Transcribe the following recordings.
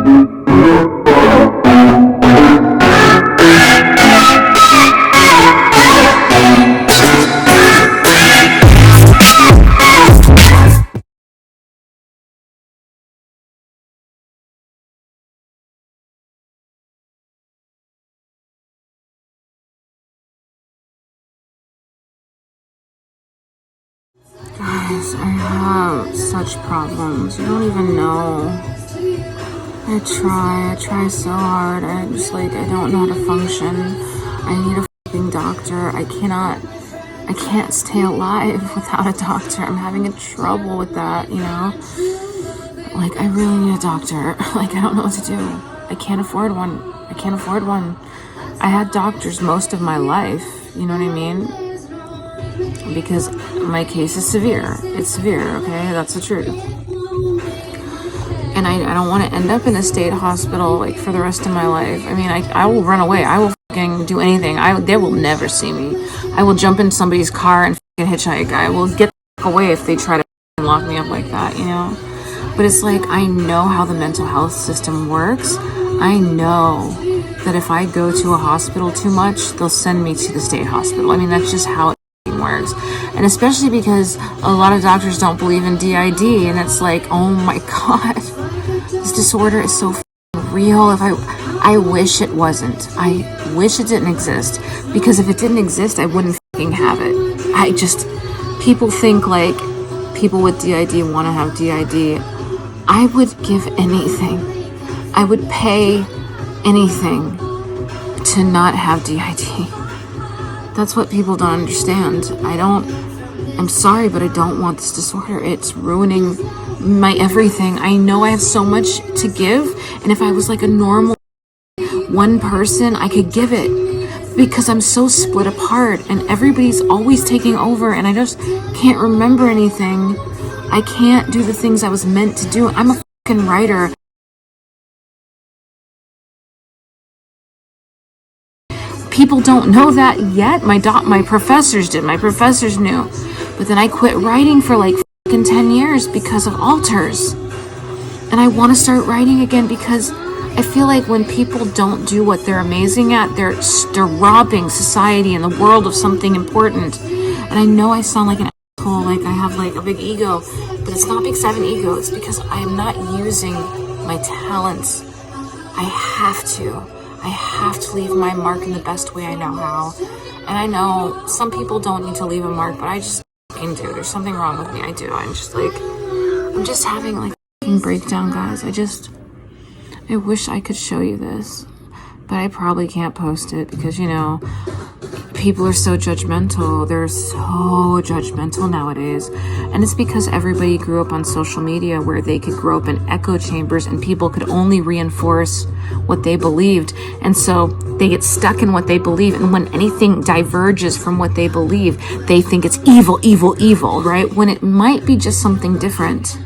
Guys, I have such problems. You don't even know. I try so hard. I don't know how to function. I need a fucking doctor. I can't stay alive without a doctor. I'm having trouble with that, you know? Like, I really need a doctor. Like, I don't know what to do. I can't afford one. I had doctors most of my life, you know what I mean? Because my case is severe. It's severe, okay? That's the truth. And I don't want to end up in a state hospital, like, for the rest of my life. I mean, I will run away. I will fucking do anything. They will never see me. I will jump in somebody's car and fucking hitchhike. I will get the fuck away if they try to lock me up like that, you know? But it's like, I know how the mental health system works. I know that if I go to a hospital too much, they'll send me to the state hospital. I mean, that's just how it works. And especially because a lot of doctors don't believe in DID, and it's like, oh my god, this disorder is so real. I wish it wasn't. I wish it didn't exist, because if it didn't exist, I wouldn't fucking have it. People think like people with DID want to have DID. I would give anything. I would pay anything to not have DID. That's what people don't understand. I'm sorry, but I don't want this disorder. It's ruining my everything. I know I have so much to give, and if I was like a normal one person, I could give it, because I'm so split apart and everybody's always taking over, and I just can't remember anything. I can't do the things I was meant to do. I'm a fucking writer. People don't know that yet. My professors did. My professors knew. But then I quit writing for like fucking 10 years because of alters. And I want to start writing again, because I feel like when people don't do what they're amazing at, they're robbing society and the world of something important. And I know I sound like an asshole, like I have like a big ego, but it's not because I have an ego. It's because I am not using my talents. I have to leave my mark in the best way I know how. And I know some people don't need to leave a mark, but I just fucking do. There's something wrong with me. I do. I'm just having like a fucking breakdown, guys. I wish I could show you this, but I probably can't post it because, you know, people are so judgmental. They're so judgmental nowadays. And it's because everybody grew up on social media, where they could grow up in echo chambers and people could only reinforce what they believed. And so they get stuck in what they believe. And when anything diverges from what they believe, they think it's evil, right? When it might be just something different.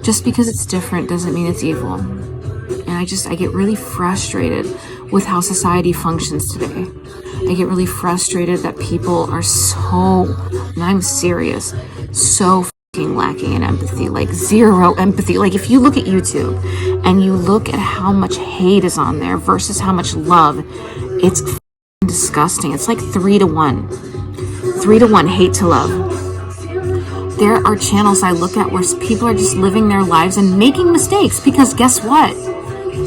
Just because it's different doesn't mean it's evil. And I get really frustrated with how society functions today. I get really frustrated that people are so, and I'm serious, so fucking lacking in empathy, like zero empathy. Like if you look at YouTube and you look at how much hate is on there versus how much love, it's disgusting. It's like 3-1. 3-1 hate to love. There are channels I look at where people are just living their lives and making mistakes, because guess what?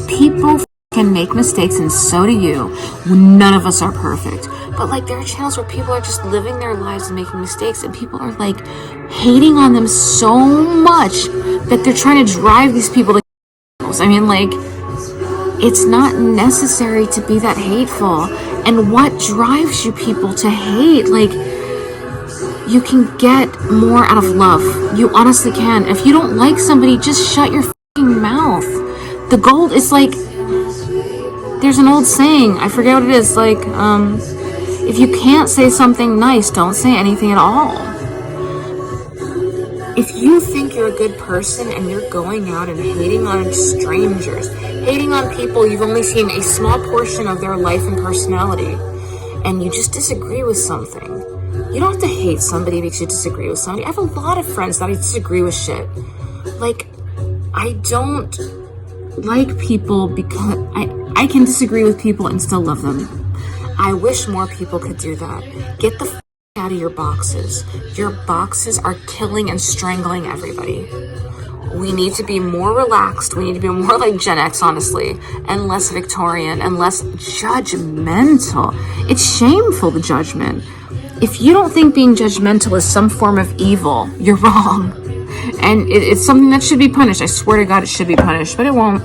People can make mistakes, and so do you. None of us are perfect. But like there are channels where people are just living their lives and making mistakes, and people are like hating on them so much that they're trying to drive these people to I mean, like, it's not necessary to be that hateful. And what drives you people to hate? Like, you can get more out of love. You honestly can. If you don't like somebody, just shut your fucking mouth. The goal is like, there's an old saying, I forget what it is, like, if you can't say something nice, don't say anything at all. If you think you're a good person and you're going out and hating on strangers, hating on people you've only seen a small portion of their life and personality, and you just disagree with something, you don't have to hate somebody because you disagree with somebody. I have a lot of friends that I disagree with shit. Like, I don't like people because I can disagree with people and still love them. I wish more people could do that. Get the out of your boxes. Your boxes are killing and strangling everybody. We need to be more relaxed. We need to be more like Gen X, honestly, and less Victorian and less judgmental. It's shameful, the judgment. If you don't think being judgmental is some form of evil, you're wrong. And it's something that should be punished. I swear to God, it should be punished, but it won't.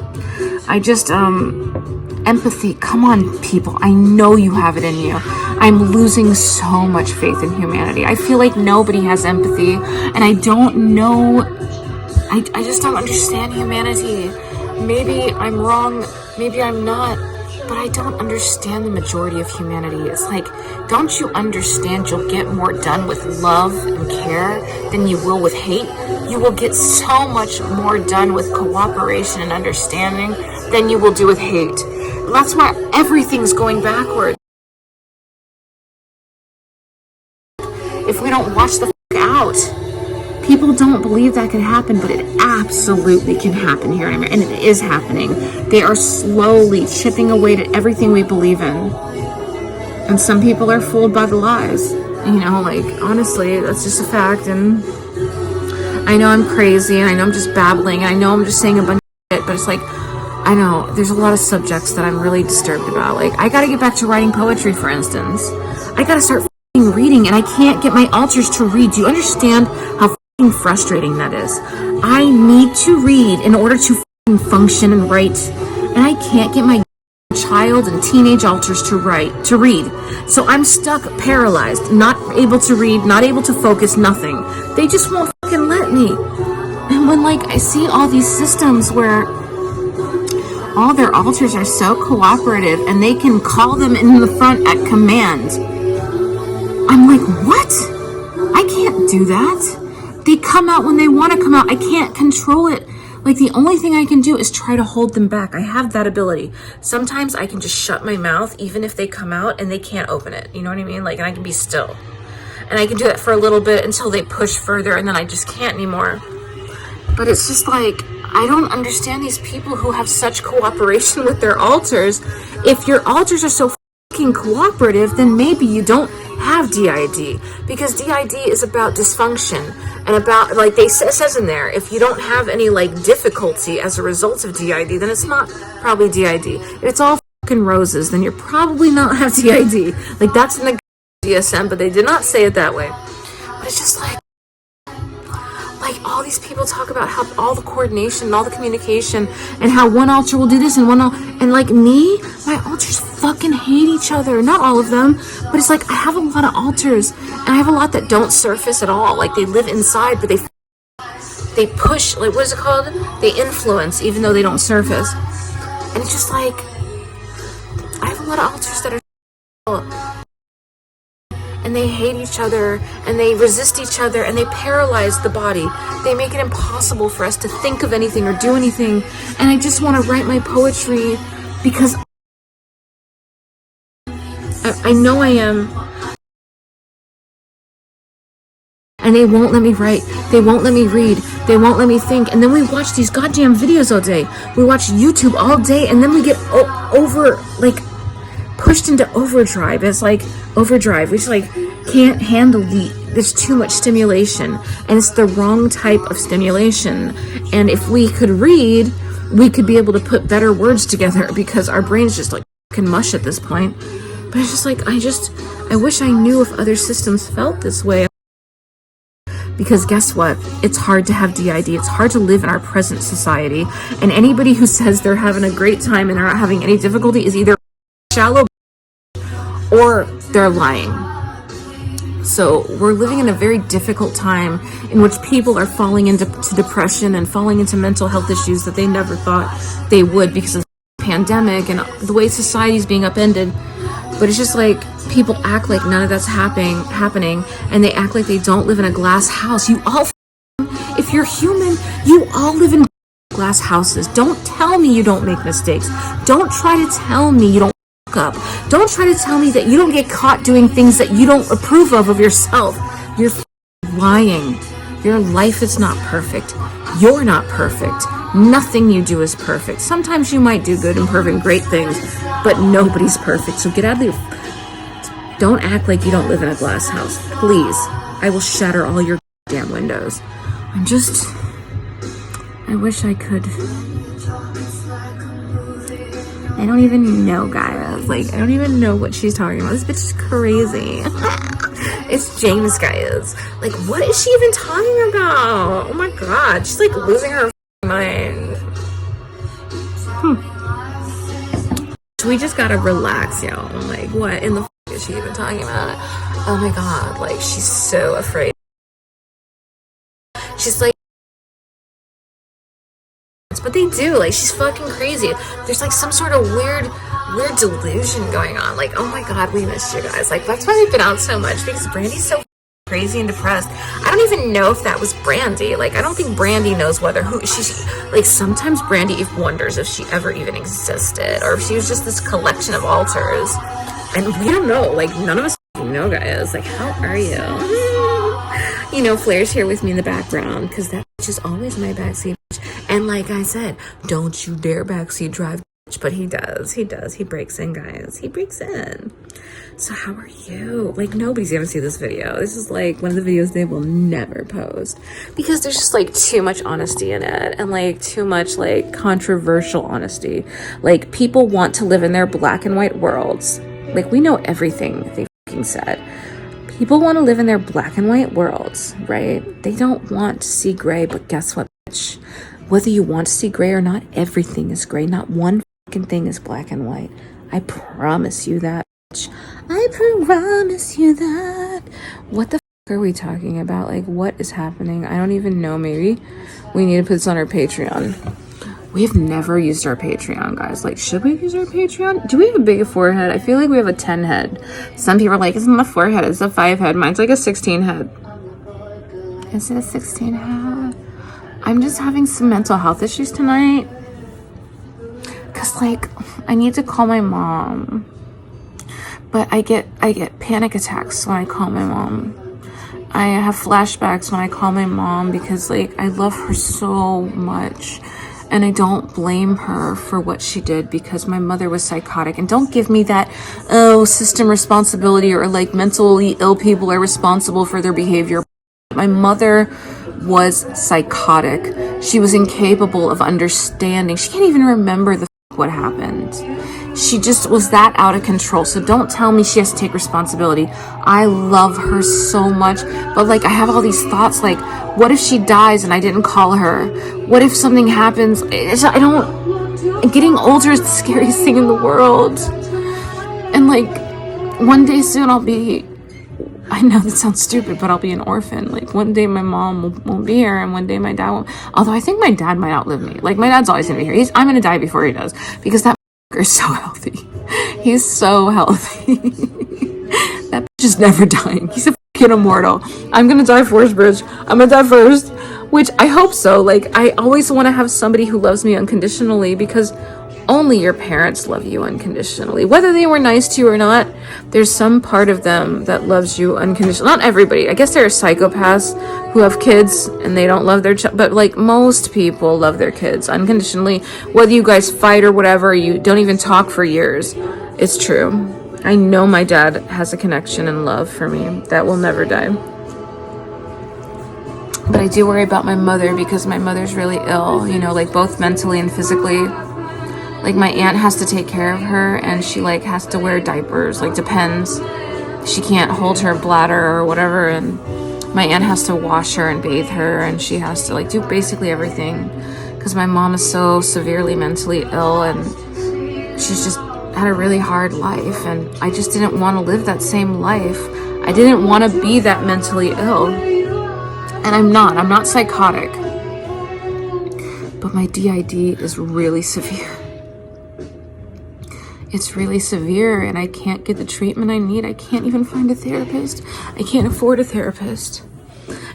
I just, empathy. Come on, people. I know you have it in you. I'm losing so much faith in humanity. I feel like nobody has empathy, and I don't know. I just don't understand humanity. Maybe I'm wrong. Maybe I'm not. But I don't understand the majority of humanity. It's like, don't you understand you'll get more done with love and care than you will with hate? You will get so much more done with cooperation and understanding than you will do with hate. That's why everything's going backwards. If we don't watch the out, people don't believe that can happen, but it absolutely can happen here in America, and it is happening. They are slowly chipping away at everything we believe in, and some people are fooled by the lies. Like, honestly, that's just a fact. And I know I'm crazy, and I know I'm just babbling, and I know I'm just saying a bunch of shit, but it's like, I know there's a lot of subjects that I'm really disturbed about. Like, I gotta get back to writing poetry, for instance. I gotta start reading, and I can't get my alters to read. Do you understand how frustrating that is? I need to read in order to function and write, and I can't get my child and teenage alters to read. So I'm stuck, paralyzed, not able to read, not able to focus, nothing. They just won't fucking let me. And when, like, I see all these systems where all their alters are so cooperative and they can call them in the front at command, I'm like, what? I can't do that. They come out when they want to come out. I can't control it. Like, the only thing I can do is try to hold them back. I have that ability. Sometimes I can just shut my mouth, even if they come out and they can't open it. You know what I mean? Like, and I can be still. And I can do that for a little bit until they push further, and then I just can't anymore. But it's just like, I don't understand these people who have such cooperation with their alters. If your alters are so fucking cooperative, then maybe you don't have DID, because DID is about dysfunction and about, like they says in there, if you don't have any like difficulty as a result of DID, then it's not probably DID. If it's all fucking roses, then you're probably not have DID. Like, that's in the DSM, but they did not say it that way. But it's just like all these people talk about how all the coordination and all the communication and how one altar will do this and and like me, my altars fucking hate each other. Not all of them, but it's like I have a lot of altars, and I have a lot that don't surface at all. Like, they live inside, but they push, like, what is it called? They influence, even though they don't surface. And it's just like, I have a lot of altars that are, and they hate each other, and they resist each other, and they paralyze the body. They make it impossible for us to think of anything or do anything. And I just want to write my poetry because I know I am. And they won't let me write. They won't let me read. They won't let me think. And then we watch these goddamn videos all day. We watch YouTube all day, and then we get pushed into overdrive. It's like overdrive. We just like can't handle there's too much stimulation, and it's the wrong type of stimulation. And if we could read, we could be able to put better words together, because our brains just like fucking mush at this point. But it's just like, I wish I knew if other systems felt this way. Because guess what? It's hard to have DID. It's hard to live in our present society. And anybody who says they're having a great time and they're not having any difficulty is either shallow or they're lying. So we're living in a very difficult time in which people are falling into depression and falling into mental health issues that they never thought they would because of the pandemic and the way society is being upended. But it's just like, people act like none of that's happening, and they act like they don't live in a glass house. You all, if you're human, you all live in glass houses. Don't tell me you don't make mistakes. Don't try to tell me you don't up. Don't try to tell me that you don't get caught doing things that you don't approve of yourself. You're lying. Your life is not perfect. You're not perfect. Nothing you do is perfect. Sometimes you might do good and perfect, great things, but nobody's perfect. So get out of your... Don't act like you don't live in a glass house. Please. I will shatter all your damn windows. I wish I could. I don't even know, guys. Like, I don't even know what she's talking about. This bitch is crazy. It's James, guys. Like, what is she even talking about? Oh my god. She's like losing her mind. We just gotta relax, y'all. Like, what in the is she even talking about? Oh my god. Like, she's so afraid. She's like, but they do, like, she's fucking crazy. There's like some sort of weird delusion going on. Like, oh my god, we missed you guys. Like, that's why we've been out so much, because Brandy's so crazy and depressed. I don't even know if that was Brandy. Like, I don't think Brandy knows whether she's like, sometimes Brandy wonders if she ever even existed, or if she was just this collection of alters. And we don't know. Like, none of us know, guys. Like, how are you? You know, Flair's here with me in the background, because that bitch is always my backseat. And like I said, don't you dare backseat drive, but he does. He breaks in, guys. He breaks in. So how are you? Like, nobody's gonna see this video. This is like one of the videos they will never post, because there's just like too much honesty in it, and like too much like controversial honesty. Like, people want to live in their black and white worlds. Like, we know everything they fucking said. People want to live in their black and white worlds, right? They don't want to see gray, but guess what, bitch? Whether you want to see gray or not, everything is gray. Not one fucking thing is black and white. I promise you that, bitch. I promise you that. What the fuck are we talking about? Like, what is happening? I don't even know. Maybe we need to put this on our Patreon. We've never used our Patreon, guys. Like, should we use our Patreon? Do we have a big forehead? I feel like we have a 10 head. Some people are like, it's not a 4 head, it's a 5 head. Mine's like a 16 head. Is it a 16 head? I'm just having some mental health issues tonight. Cause like, I need to call my mom. But I get panic attacks when I call my mom. I have flashbacks when I call my mom, because like, I love her so much. And I don't blame her for what she did, because my mother was psychotic. And don't give me that, oh, system responsibility, or like mentally ill people are responsible for their behavior. My mother was psychotic. She was incapable of understanding. She can't even remember what happened. She just was that out of control. So don't tell me she has to take responsibility. I love her so much, but like, I have all these thoughts, like, what if she dies and I didn't call her? What if something happens? Getting older is the scariest thing in the world. And like, one day soon I know that sounds stupid, but I'll be an orphan. Like, one day my mom won't be here, and one day my dad won't. Although I think my dad might outlive me. Like, my dad's always gonna be here. I'm gonna die before he does, because that is so healthy. He's so healthy. That bitch is never dying. He's a fucking immortal. I'm gonna die first, bitch. I'm gonna die first. Which I hope so. Like, I always want to have somebody who loves me unconditionally, because only your parents love you unconditionally. Whether they were nice to you or not, there's some part of them that loves you unconditionally. Not everybody. I guess there are psychopaths who have kids and they don't love their child, but like, most people love their kids unconditionally. Whether you guys fight or whatever, you don't even talk for years. It's true. I know my dad has a connection and love for me that will never die. But I do worry about my mother, because my mother's really ill, you know, like both mentally and physically. Like, my aunt has to take care of her, and she like has to wear diapers, like, depends. She can't hold her bladder or whatever, and my aunt has to wash her and bathe her, and she has to like do basically everything, because my mom is so severely mentally ill, and she's just had a really hard life, and I just didn't want to live that same life. I didn't want to be that mentally ill, and I'm not psychotic, but my DID is really severe. It's really severe, and I can't get the treatment I need. I can't even find a therapist. I can't afford a therapist.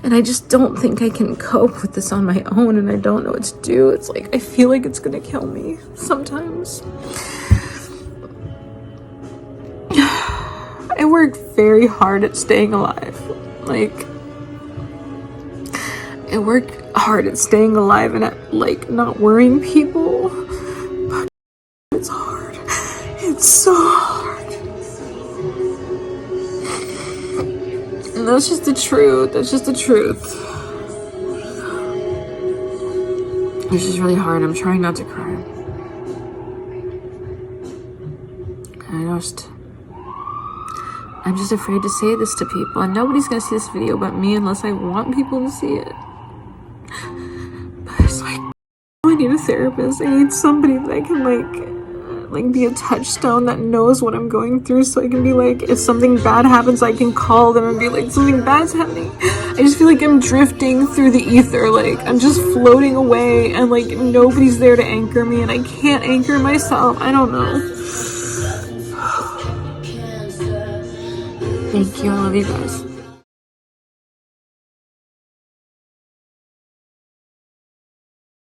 And I just don't think I can cope with this on my own, and I don't know what to do. It's like, I feel like it's gonna kill me sometimes. I worked very hard at staying alive. Like, I work hard at staying alive and at, like, not worrying people. But it's hard. It's so hard. And that's just the truth. That's just the truth. It's just really hard. I'm trying not to cry. I'm just afraid to say this to people, and nobody's gonna see this video but me unless I want people to see it. But it's like, I need a therapist. I need somebody that I can like be a touchstone that knows what I'm going through, so I can be like, if something bad happens, I can call them and be like, something bad's happening. I just feel like I'm drifting through the ether, like I'm just floating away, and like nobody's there to anchor me, and I can't anchor myself. I don't know. Thank you. I love you guys.